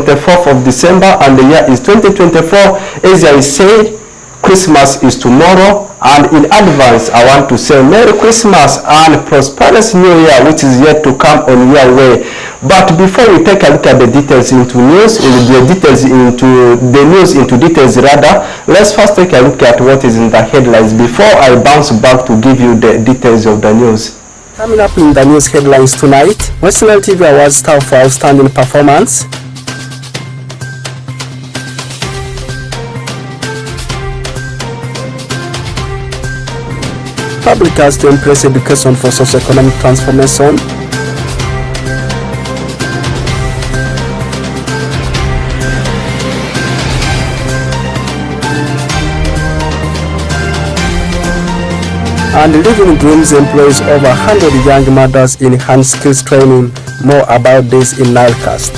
24th of December and the year is 2024. As I said, Christmas is tomorrow, and in advance I want to say Merry Christmas and prosperous New Year, which is yet to come on your way. But before we take a look at the details into news, let's first take a look at what is in the headlines before I bounce back to give you the details of the news. Coming up in the news headlines tonight, West Nile TV awards staff for outstanding performance. Public has to embrace education for socio-economic transformation. And Living Dreams employs over 100 young mothers in hand skills training. More about this in NILE CAST.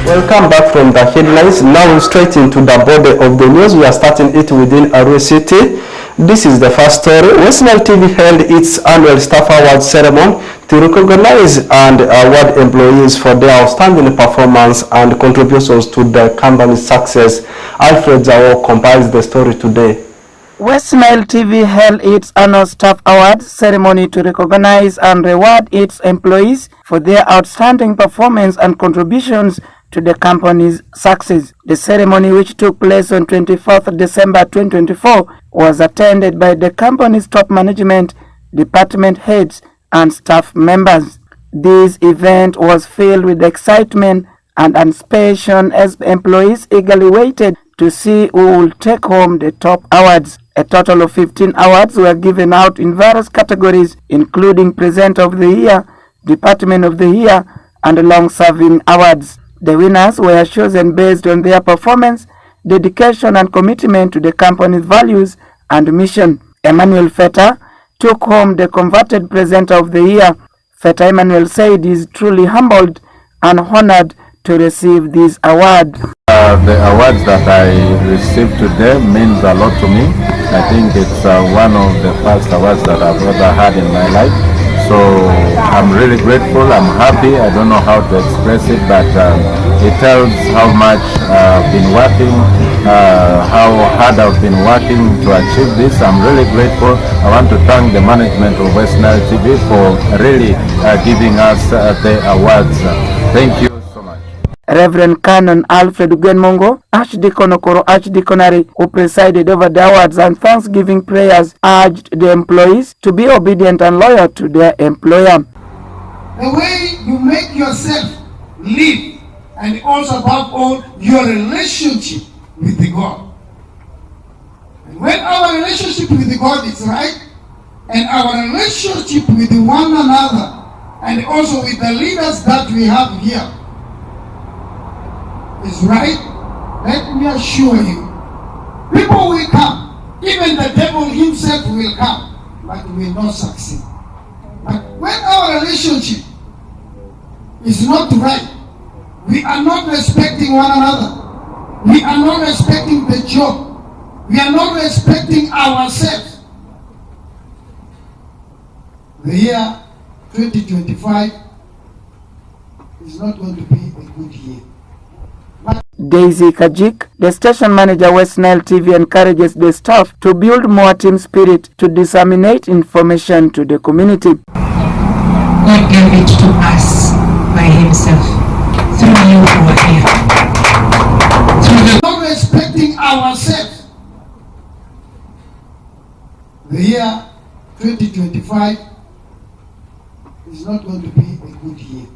Welcome back from the headlines. Now straight into the body of the news. We are starting it within Arua City. This is the first story. West Nile TV held its annual staff award ceremony to recognize and award employees for their outstanding performance and contributions to the company's success. Alfred Zawo compiles the story today. West Nile TV held its annual staff awards ceremony to recognize and reward its employees for their outstanding performance and contributions to the company's success. The ceremony, which took place on 24th December 2024, was attended by the company's top management, department heads, and staff members. This event was filled with excitement and anticipation as employees eagerly waited to see who will take home the top awards. A total of 15 awards were given out in various categories, including Presenter of the Year, Department of the Year, and Long-Serving Awards. The winners were chosen based on their performance, dedication, and commitment to the company's values and mission. Emmanuel Feta took home the converted Presenter of the Year. Feta Emmanuel said he is truly humbled and honored to receive this award. The awards that I received today means a lot to me. I think it's one of the first awards that I've ever had in my life. So I'm really grateful, I'm happy. I don't know how to express it, but it tells how much I've been working, how hard I've been working to achieve this. I'm really grateful. I want to thank the management of West Nile TV for really giving us the awards. Thank you. Reverend Canon Alfred Ugenmongo, Archdeacon Okoro Archdeaconry, who presided over the awards and Thanksgiving prayers, urged the employees to be obedient and loyal to their employer. The way you make yourself live, and also above all, your relationship with the God. And when our relationship with the God is right, and our relationship with one another, and also with the leaders that we have here, is right, let me assure you, people will come, even the devil himself will come, but will not succeed. But when our relationship is not right, we are not respecting one another, we are not respecting the job, we are not respecting ourselves. The year 2025 is not going to be a good year. Daisy Kajik, the station manager West Nile TV, encourages the staff to build more team spirit to disseminate information to the community. God gave it to us by himself, through you who are here. Through the not respecting ourselves. The year 2025 is not going to be a good year.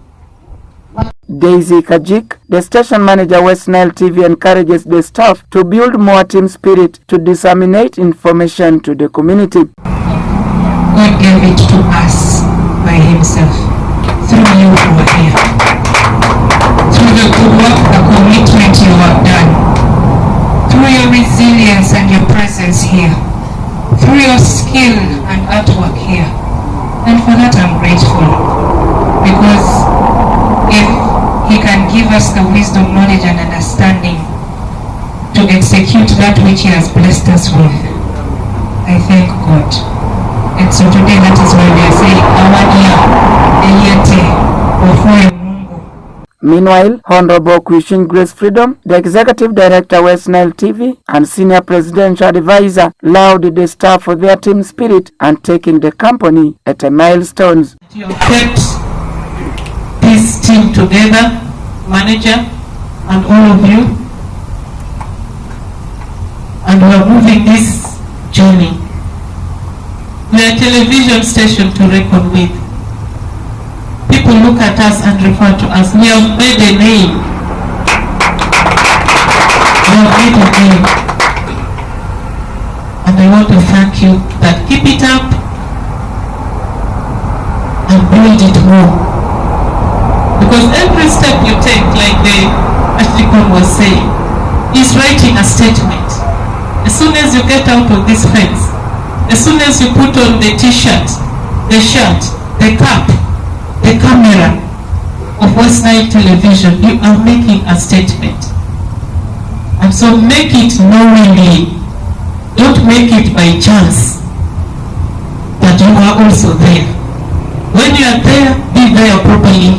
Daisy Kajik, the station manager West Nile TV, encourages the staff to build more team spirit to disseminate information to the community. God gave it to us by himself, through you who are here. Through the good work, the commitment you have done, through your resilience and your presence here, through your skill and artwork here. And for that I'm grateful, because if he can give us the wisdom, knowledge, and understanding to to execute that which He has blessed us with. I thank God. And so today, that is why we are saying, Eyete, Ofue Mungu. Meanwhile, Honorable Christian Grace Freedom, the Executive Director, West Nile TV, and Senior Presidential Advisor lauded the staff for their team spirit and taking the company at a milestone. You have kept this team together, manager, and all of you, and we are moving this journey. We are a television station to reckon with. People look at us and refer to us. We have made a name. We have made a name. And I want to thank you that keep it up and build it more. Because every step you take, like the Archdeacon was saying, is writing a statement. As soon as you get out of this fence, as soon as you put on the t-shirt, the shirt, the cap, the camera of West Nile Television, you are making a statement. And so make it knowingly. Don't make it by chance that you are also there. When you are there, be there properly.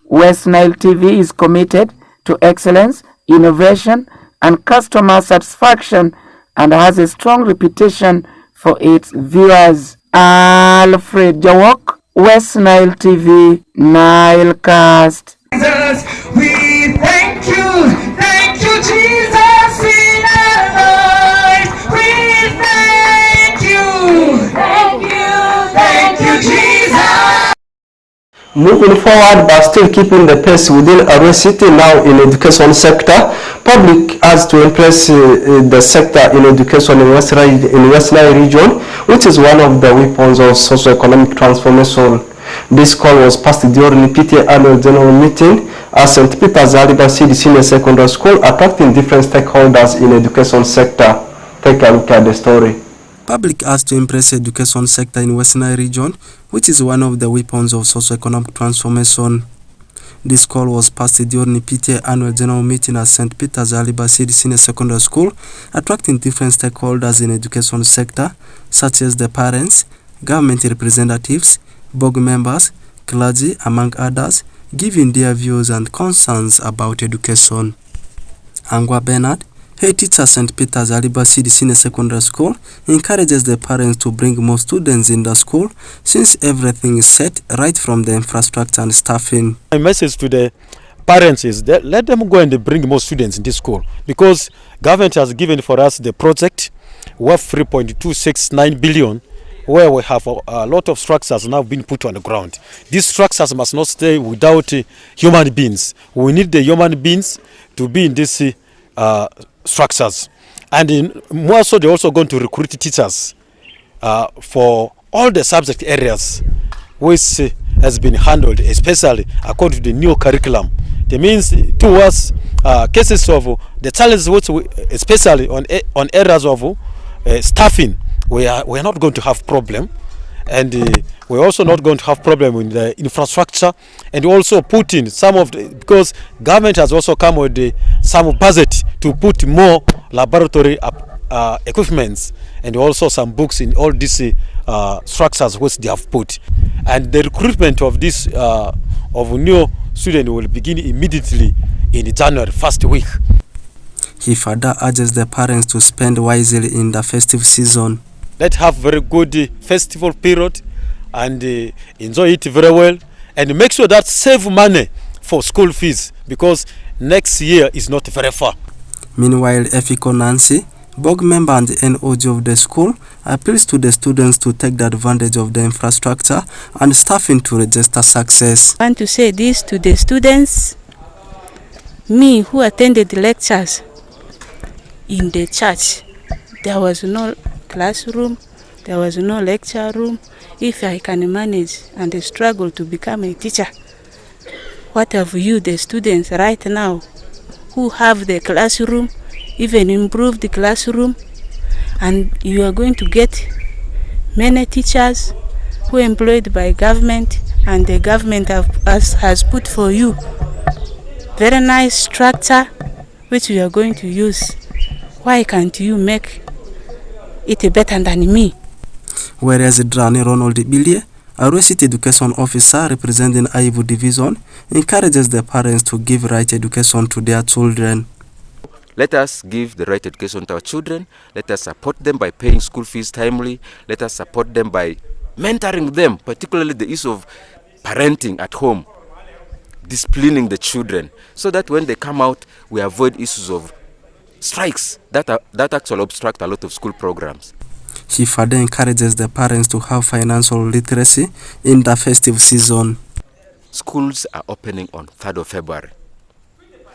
West Nile TV is committed to excellence, innovation, and customer satisfaction, and has a strong reputation for its viewers. Alfred Jawok, West Nile TV, Nile Cast. Jesus, we thank you Jesus in our lives. We thank you Jesus. Moving forward, but still keeping the pace within Arua City now in education sector, public has to impress the sector in education in West Nile region, which is one of the weapons of socio-economic transformation. This call was passed during PTA annual general meeting at St. Peter's Alibasidi Senior Secondary School, attracting different stakeholders in education sector. Take a look at the story. Public has to impress education sector in West Nile region, which is one of the weapons of socio-economic transformation. This call was passed during PTA annual general meeting at St. Peter's Alibasidi Senior Secondary School, attracting different stakeholders in education sector, such as the parents, government representatives, board members, clergy, among others, giving their views and concerns about education. Angwa Bernard, head teacher St. Peter's Alibasidi Senior Secondary School, encourages the parents to bring more students in the school since everything is set right from the infrastructure and staffing. My message to the parents is that let them go and bring more students in this school, because government has given for us the project worth 3.269 billion, where we have a lot of structures now being put on the ground. These structures must not stay without human beings. We need the human beings to be in these structures. And more so, they're also going to recruit teachers for all the subject areas which has been handled, especially according to the new curriculum. That means towards cases of the challenges which we, especially on areas of staffing, we are not going to have problem, and we're also not going to have problem with the infrastructure, and also put in some of the, because government has also come with some budget to put more laboratory equipments and also some books in all these structures which they have put, and the recruitment of this of new student will begin immediately in January first week. He further urges the parents to spend wisely in the festive season. Let's have very good festival period and enjoy it very well, and make sure that save money for school fees, because next year is not very far. Meanwhile, Efiko Nancy, board member and NOG of the school, appeals to the students to take the advantage of the infrastructure and staffing to register success. I want to say this to the students. Me, who attended the lectures in the church, there was no classroom, there was no lecture room. If I can manage and struggle to become a teacher, what have you, the students right now, who have the classroom, even improve the classroom, and you are going to get many teachers who are employed by government, and the government has put for you very nice structure which you are going to use. Why can't you make it better than me? Whereas Drani Ronald Bilye, a City Education Officer representing Aivu Division, encourages the parents to give right education to their children. Let us give the right education to our children. Let us support them by paying school fees timely. Let us support them by mentoring them, particularly the issue of parenting at home, disciplining the children, so that when they come out, we avoid issues of strikes that actually obstruct a lot of school programs. She further encourages the parents to have financial literacy in the festive season. Schools are opening on 3rd of February.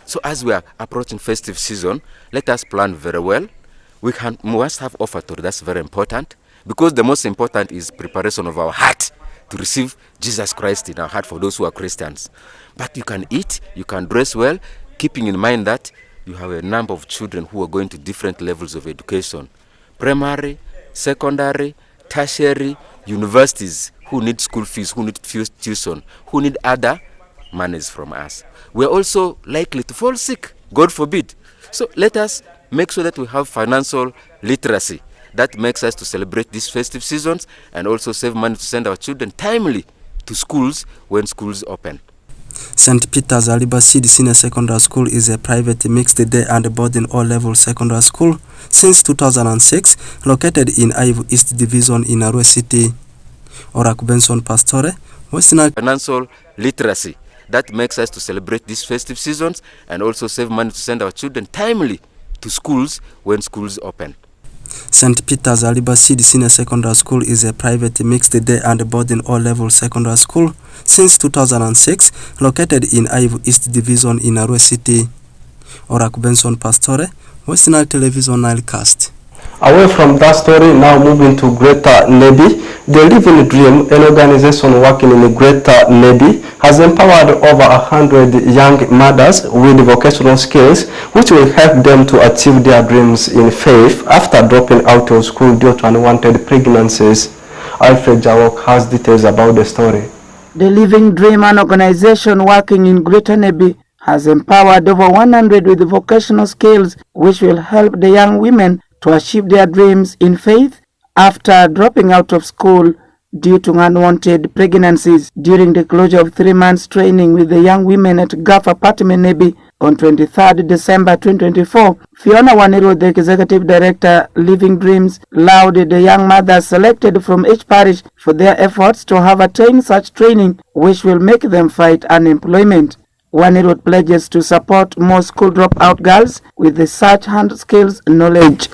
So as we are approaching festive season, let us plan very well. We must have offertory, that's very important, because the most important is preparation of our heart to receive Jesus Christ in our heart for those who are Christians. But you can eat, you can dress well, keeping in mind that you have a number of children who are going to different levels of education. Primary, secondary, tertiary, universities who need school fees, who need tuition, who need other monies from us. We are also likely to fall sick, God forbid. So let us make sure that we have financial literacy. That makes us to celebrate these festive seasons and also save money to send our children timely to schools when schools open. St. Peter's Aliba Seed Senior Secondary School is a private mixed day and boarding all-level secondary school since 2006, located in Aivu East Division in Arua City. Orak Benson Pastore, Western Financial literacy. That makes us to celebrate these festive seasons and also save money to send our children timely to schools when schools open. St. Peter's Aliba Seed Senior Secondary School is a private mixed day and boarding all-level secondary school since 2006, located in Aivu East Division in Arua City. Orak Benson Pastore, Western Television NILE CAST. Away from that story, now moving to Greater Nebi. The Living Dream, an organization working in Greater Nebi, has empowered over 100 young mothers with vocational skills, which will help them to achieve their dreams in faith after dropping out of school due to unwanted pregnancies. Alfred Jawok has details about the story. The Living Dream, an organization working in Greater Nebi, has empowered over 100 with vocational skills, which will help the young women to achieve their dreams in faith after dropping out of school due to unwanted pregnancies. During the closure of 3 months training with the young women at Gulf Apartment Nebi on 23rd December 2024, Fiona Waniro, the Executive Director, Living Dreams, lauded the young mothers selected from each parish for their efforts to have attained such training, which will make them fight unemployment. Waniro pledges to support more school dropout girls with the such hand skills knowledge.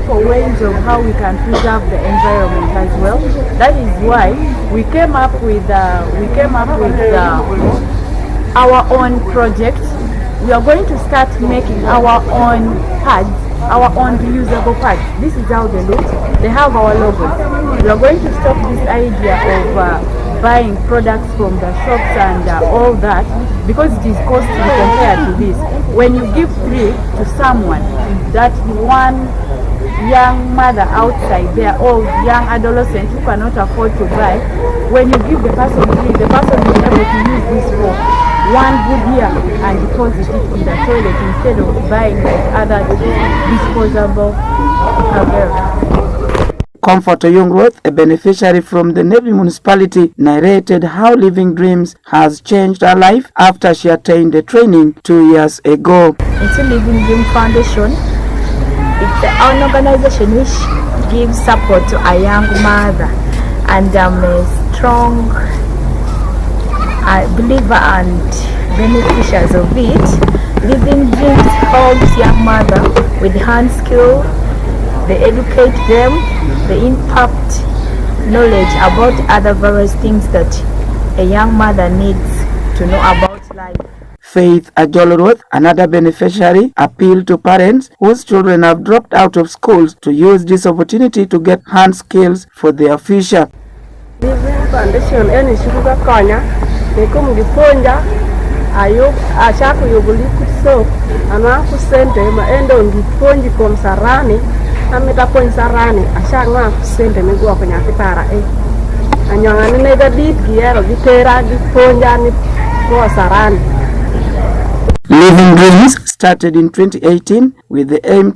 For ways of how we can preserve the environment as well. That is why we came up with our own project. We are going to start making our own pads, our own reusable pads. This is how they look. They have our logo. We are going to stop this idea of buying products from the shops and all that, because it is costly compared to this. When you give 3 to someone, that one young mother outside there or young adolescent who cannot afford to buy, when you give the person 3, the person will be able to use this for 1 good year and deposit it in the toilet instead of buying like other disposable available. Comfort Youngroth, a beneficiary from the Nebi municipality, narrated how Living Dreams has changed her life after she attained the training 2 years ago. It's a Living Dream Foundation. It's an organization which gives support to a young mother, and I'm a strong believer and beneficiaries of it. Living Dreams helps young mother with hand skill. They educate them, they impact knowledge about other various things that a young mother needs to know about life. Faith Ajoloroth, another beneficiary, appealed to parents whose children have dropped out of schools to use this opportunity to get hand skills for their future. Living Foundation eni shuruga konya nekum giponja ayub achaku yubuli kuso ana kusente ma endo ngiponji kom sarani amita pon sarani achanga kusente migwa konya kitara anyanga ne dadit giero gitera giponja ni ko sarani. Living Dreams started in 2018 with the aim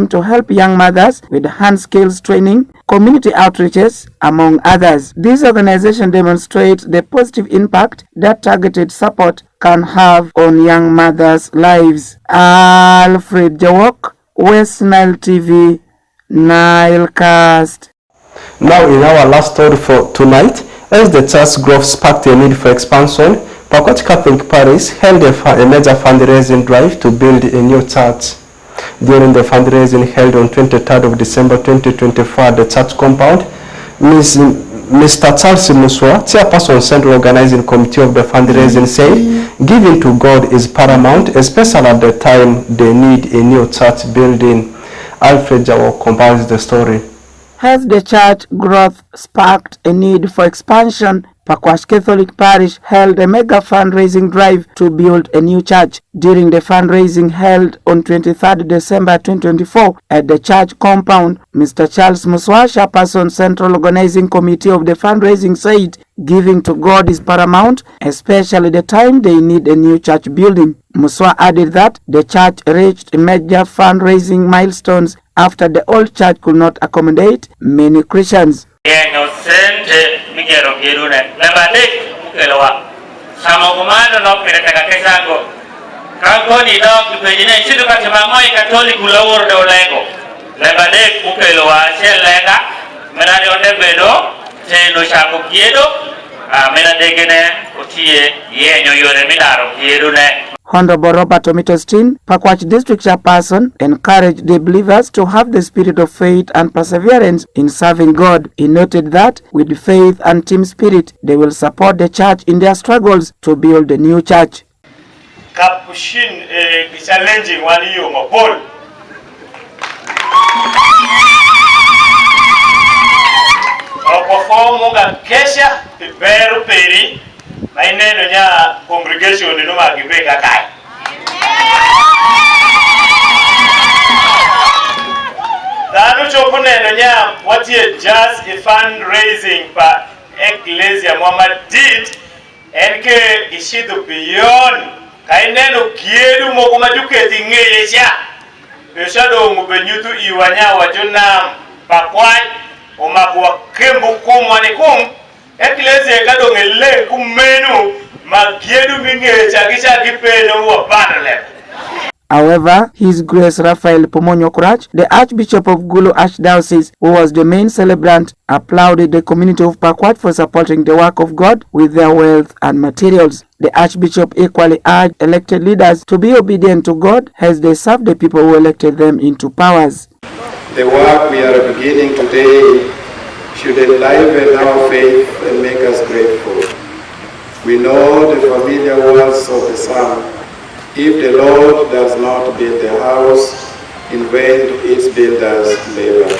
to help young mothers with hand skills training, community outreaches, among others. This organization demonstrates the positive impact that targeted support can have on young mothers' lives. Alfred Jawok, West Nile TV, Nile Cast. Now in our last story for tonight, as the church growth sparked a need for expansion, Pakwach Catholic Parish held a major fundraising drive to build a new church. During the fundraising held on 23rd of December 2024 at the church compound, Mr. Charles Muswa, chairperson Central Organizing Committee of the fundraising, said giving to God is paramount, especially at the time they need a new church building. Alfred Jawo compiles the story. As the church growth sparked a need for expansion, Pakwach Catholic Parish held a mega fundraising drive to build a new church. During the fundraising held on 23rd December 2024 at the church compound, Mr. Charles Muswa, chairperson Central Organizing Committee of the fundraising, said giving to God is paramount, especially the time they need a new church building. Muswa added that the church reached major fundraising milestones after the old church could not accommodate many Christians. Honorable Robert Omitostin, Pakwach District Chairperson, encouraged the believers to have the spirit of faith and perseverance in serving God. He noted that with faith and team spirit, they will support the church in their struggles to build a new church. Kapushin challenging one you mopol. Perform kesha beru peri. Maineno nya congregation no magibeka kai. Danu chopuneno nya what ye just a fundraising pa Ecclesia Muhammad did enke ishidu beyond kaineno kiedu moko majuketi ngeyesha eshado ngubenyutu iwanya wajunam Pakwach omakwa kembu kumwani kum Ecclesia kadongele kumenu magiedu mingecha kisha kipeno wa panel. However, His Grace Raphael Pomonyo Kurach, the Archbishop of Gulu Archdiocese, who was the main celebrant, applauded the community of Pakwach for supporting the work of God with their wealth and materials. The Archbishop equally urged elected leaders to be obedient to God as they serve the people who elected them into powers. The work we are beginning today should enliven our faith and make us grateful. We know the familiar words of the psalm, if the Lord does not build the house, in vain do its builders labor.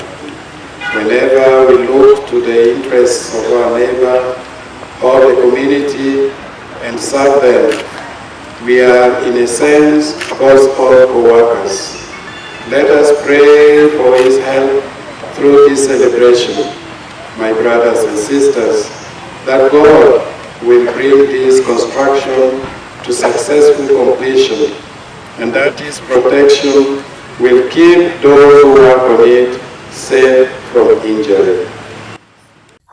Whenever we look to the interests of our neighbor or the community and serve them, we are in a sense God's own co-workers. Let us pray for His help through this celebration, my brothers and sisters, that God will bring this construction to successful completion, and that His protection will keep those who work on it safe from injury.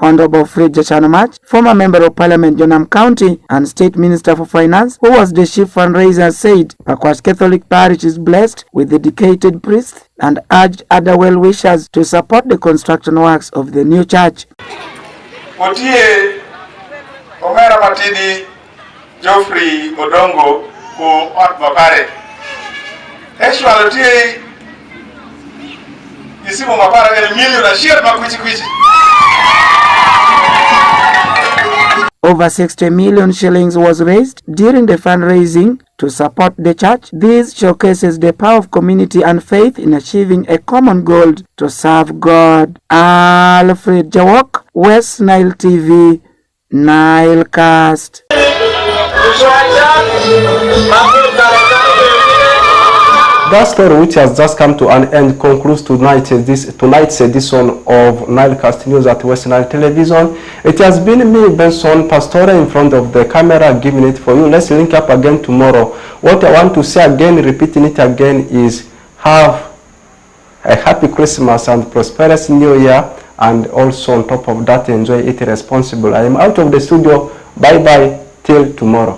Honorable Fred Jachanamach, former Member of Parliament, Jonam County, and State Minister for Finance, who was the chief fundraiser, said Pakwach Catholic Parish is blessed with dedicated priests and urged other well-wishers to support the construction works of the new church. Otie Omera Matidi Geoffrey Odongo ku ot mapare. Actually otie isimu mapare el million na share makwichi. Over 60 million shillings was raised during the fundraising to support the church. This showcases the power of community and faith in achieving a common goal to serve God. Alfred Jawok, West Nile TV, Nile Cast. That story, which has just come to an end, concludes tonight's edition of Nile Cast News at West Nile Television. It has been me, Benson Pastore, in front of the camera, giving it for you. Let's link up again tomorrow. What I want to say again, repeating it again, is have a happy Christmas and prosperous New Year, and also on top of that, enjoy it responsibly. I am out of the studio. Bye-bye till tomorrow.